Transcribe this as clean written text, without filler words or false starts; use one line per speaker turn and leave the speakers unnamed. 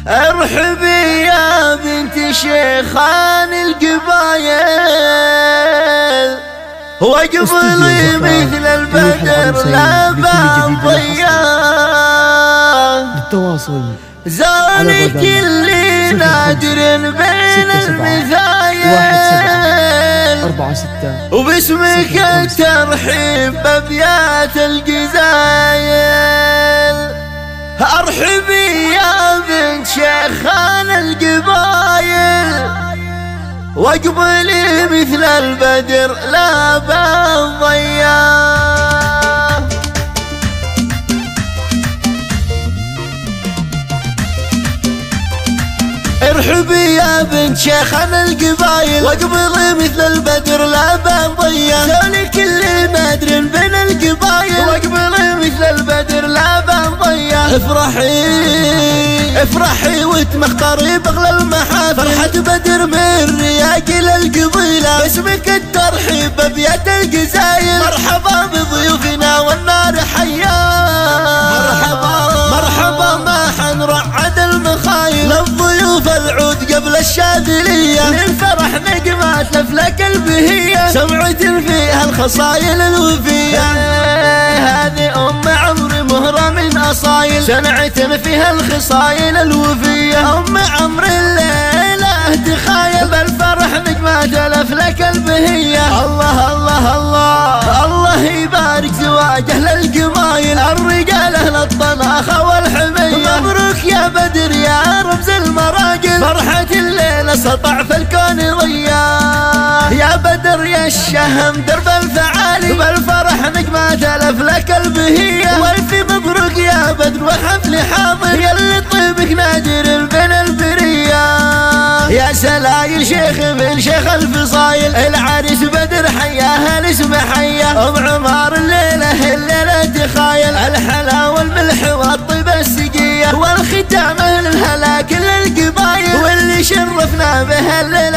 ارحبي يا بنت شيخان القبايل، واقبلي مثل البدر لا ضياء.
للتواصل
زارك اللي نادر بين المثايل، وباسمك الترحيب بابيات الجزايل. ارحبي يا بنت شيخان القبايل، واقبلي مثل البدر لا بالضياء. ارحبي يا بنت شيخان القبايل، واقبلي مثل البدر لا بالضياء. سالك اللي نادر بين القبايل، واقبلي مثل البدر لا بالضياء. افرحي وتمختاري بغلى المحافل، فرحة بدر من رياق للقبيلة، باسمك الترحيب بابيات الجزايل. مرحبا بضيوفنا والنار حياه، مرحبا ما حنرعد المخايل، للضيوف العود قبل الشاذلية، للفرح نجمات لفلك البهية، سمعة فيها الخصايل الوفية. هذه أم عمرو مهرة من أصايل، سنعة فيها الخصايل الوفية. أم عمرو الليلة تخايل، بالفرح نجمات لفلك البهية. الله الله الله الله يبارك زواج أهل القبايل، الرجال أهل الطلاخة والحمية. مبروك يا بدر يا رمز المراجل، فرحة الليلة سطع في الكون ضياء. يا بدر يا الشهم درب الفعالي، بالفرح نجمات لفلك البهية. والف مبروك يا بدر وحفل حاضر، يلي طيبك نادر بين البرية. يا سلايل شيخ من شيخ الفصايل، العريس بدر حياها الاسم حيا. ام عمار الليلة تخايل، الحلا والملح والطيب السقية، والختام اهل الهلا كل القبايل، واللي شرفنا به الليلة